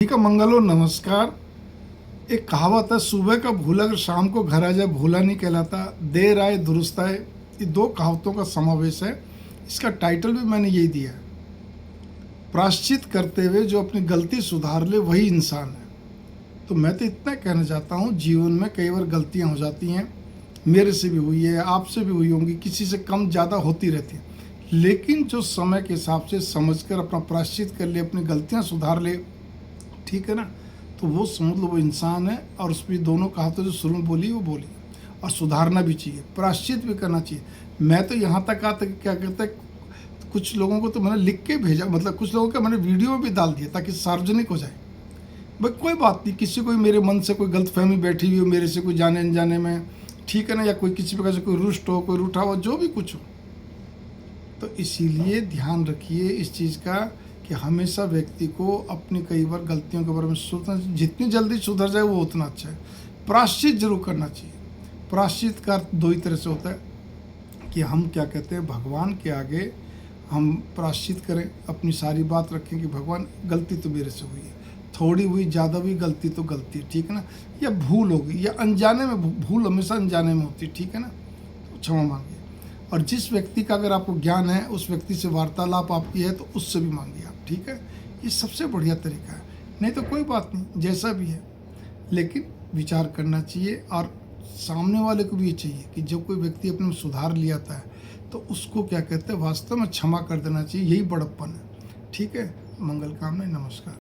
ठीक है, मंगलो नमस्कार। एक कहावत है, सुबह का भूला अगर शाम को घर आ जाए भूला नहीं कहलाता, देर आए दुरुस्त आए। ये दो कहावतों का समावेश है। इसका टाइटल भी मैंने यही दिया है, प्रायश्चित करते हुए जो अपनी गलती सुधार ले वही इंसान है। तो मैं तो इतना कहना चाहता हूँ, जीवन में कई बार गलतियाँ हो जाती हैं, मेरे से भी हुई है, आपसे भी हुई होंगी, किसी से कम ज़्यादा होती रहती है। लेकिन जो समय के हिसाब से समझकर अपना प्रायश्चित कर ले, अपनी गलतियाँ सुधार ले, ठीक है ना, तो वो समझ लो वो इंसान है। और उस पर दोनों कहावतें जो शुरू में बोली वो बोली, और सुधारना भी चाहिए, प्रायश्चित भी करना चाहिए। मैं तो यहाँ तक आता कि क्या कहते हैं, कुछ लोगों को तो मैंने लिख के भेजा, मतलब कुछ लोगों का मैंने वीडियो में भी डाल दिया ताकि सार्वजनिक हो जाए। भाई कोई बात नहीं, किसी को मेरे मन से कोई गलतफहमी बैठी हुई हो मेरे से, कोई जाने अनजाने में, ठीक है ना, या कोई किसी प्रकार से कोई रुष्ट हो, कोई रूठा हो, जो भी कुछ हो, तो इसीलिए ध्यान रखिए इस चीज़ का कि हमेशा व्यक्ति को अपनी कई बार गलतियों के बारे में सोचना, जितनी जल्दी सुधर जाए वो उतना अच्छा है। प्रायश्चित जरूर करना चाहिए। प्रायश्चित का अर्थ दो ही तरह से होता है कि हम क्या कहते हैं, भगवान के आगे हम प्रायश्चित करें, अपनी सारी बात रखें कि भगवान गलती तो मेरे से हुई है, थोड़ी हुई ज़्यादा हुई, गलती तो गलती है, ठीक है ना, या भूल होगी, या अनजाने में, भूल हमेशा अनजाने में होती है, ठीक है ना, तो क्षमा मांगिए। और जिस व्यक्ति का अगर आपको ज्ञान है, उस व्यक्ति से वार्तालाप आपकी है, तो उससे भी मांगिए आप, ठीक है। ये सबसे बढ़िया तरीका है। नहीं तो कोई बात नहीं, जैसा भी है, लेकिन विचार करना चाहिए। और सामने वाले को भी ये चाहिए कि जब कोई व्यक्ति अपने में सुधार ले आता है तो उसको क्या कहते हैं, वास्तव में क्षमा कर देना चाहिए। यही बड़प्पन है, ठीक है। मंगल कामना, नमस्कार।